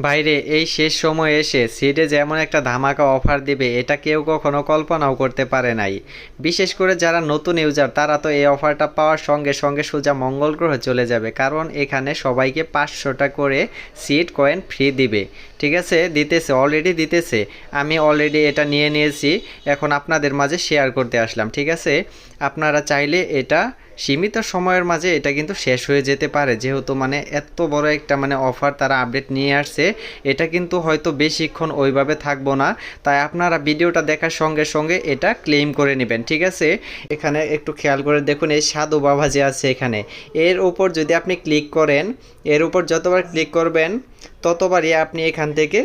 বাইরে এই শেষ সময়ে এসে সিডে যেমন একটা ধামাকা অফার দিবে এটা কেউ কখনো কল্পনাও করতে পারে নাই। বিশেষ করে যারা নতুন ইউজার তারা তো এই অফারটা পাওয়ার সঙ্গে সঙ্গে সোজা মঙ্গল গ্রহে চলে যাবে, কারণ এখানে সবাইকে 500টা করে সিড কয়েন ফ্রি দিবে। ঠিক আছে, দিতেছে, অলরেডি দিতেছে। আমি অলরেডি এটা নিয়ে নিয়েছি, এখন আপনাদের মাঝে শেয়ার করতে আসলাম। ঠিক আছে, আপনারা চাইলে এটা সীমিত সময়ের মাঝে এটা কিন্তু শেষ হয়ে যেতে পারে, যেহেতু মানে এত বড় একটা মানে অফার তারা আপডেট নিয়ে আসছে। এটা কিন্তু হয়তো বেশিক্ষণ ওইভাবে থাকবো না, তাই আপনারা ভিডিওটা দেখার সঙ্গে সঙ্গে এটা ক্লেম করে নেবেন। ঠিক আছে, এখানে একটু খেয়াল করে দেখুন, এই সাধু বাবা যে আছে এখানে, এর উপর যদি আপনি ক্লিক করেন, এর উপর যতবার ক্লিক করবেন ততবারই আপনি এখান থেকে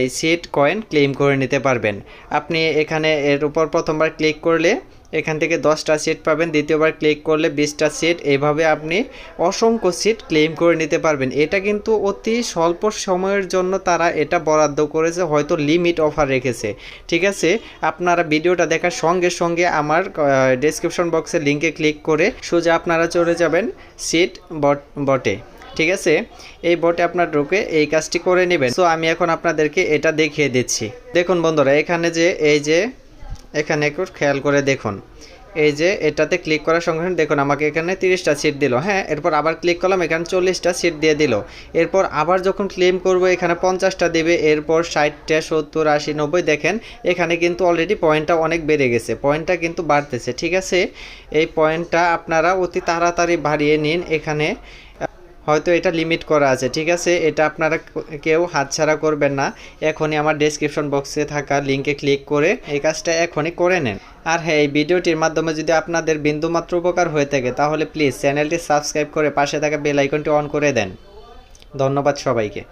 এই সিড কয়েন ক্লেম করে নিতে পারবেন। আপনি এখানে এর উপর প্রথমবার ক্লিক করলে এখান থেকে 10টা সিট পাবেন, দ্বিতীয়বার ক্লিক করলে 20টা সিট, এইভাবে আপনি অসংখ্য সিট ক্লেম করে নিতে পারবেন। এটা কিন্তু অতি স্বল্প সময়ের জন্য তারা এটা বরাদ্দ করেছে, হয়তো লিমিট অফার রেখেছে। ঠিক আছে, আপনারা ভিডিওটা দেখার সঙ্গে সঙ্গে আমার ডেসক্রিপশন বক্সের লিঙ্কে ক্লিক করে সোজা আপনারা চলে যাবেন সিট বটে। ঠিক আছে, এই বটে আপনার ঢুকে এই কাজটি করে নেবেন। সো আমি এখন আপনাদেরকে এটা দেখিয়ে দিচ্ছি। দেখুন বন্ধুরা, এখানে যে এই যে এখানে একটু খেয়াল করে দেখুন, এই যে এটাতে ক্লিক করার সঙ্গে সঙ্গে দেখুন আমাকে এখানে 30টা সিট দিল। হ্যাঁ, এরপর আবার ক্লিক করলাম, এখানে 40টা সিট দিয়ে দিল। এরপর আবার যখন ক্লেম করব এখানে 50টা দেবে, এরপর 60টা 70 80 90। দেখেন এখানে কিন্তু অলরেডি পয়েন্টটা অনেক বেড়ে গেছে, পয়েন্টটা কিন্তু বাড়তেছে। ঠিক আছে, এই পয়েন্টটা আপনারা অতি তাড়াতাড়ি বাড়িয়ে নিন। এখানে হয়তো এটা লিমিট করা আছে। ঠিক আছে, এটা আপনারা কেউ হাতছাড়া করবেন না। এখনই আমার ডেসক্রিপশন বক্সে থাকা লিঙ্কে ক্লিক করে এই কাজটা এখনই করে নেন। আর হ্যাঁ, এই ভিডিওটির মাধ্যমে যদি আপনাদের বিন্দুমাত্র উপকার হয়ে থাকে তাহলে প্লিজ চ্যানেলটি সাবস্ক্রাইব করে পাশে থাকা বেল আইকনটি অন করে দেন। ধন্যবাদ সবাইকে।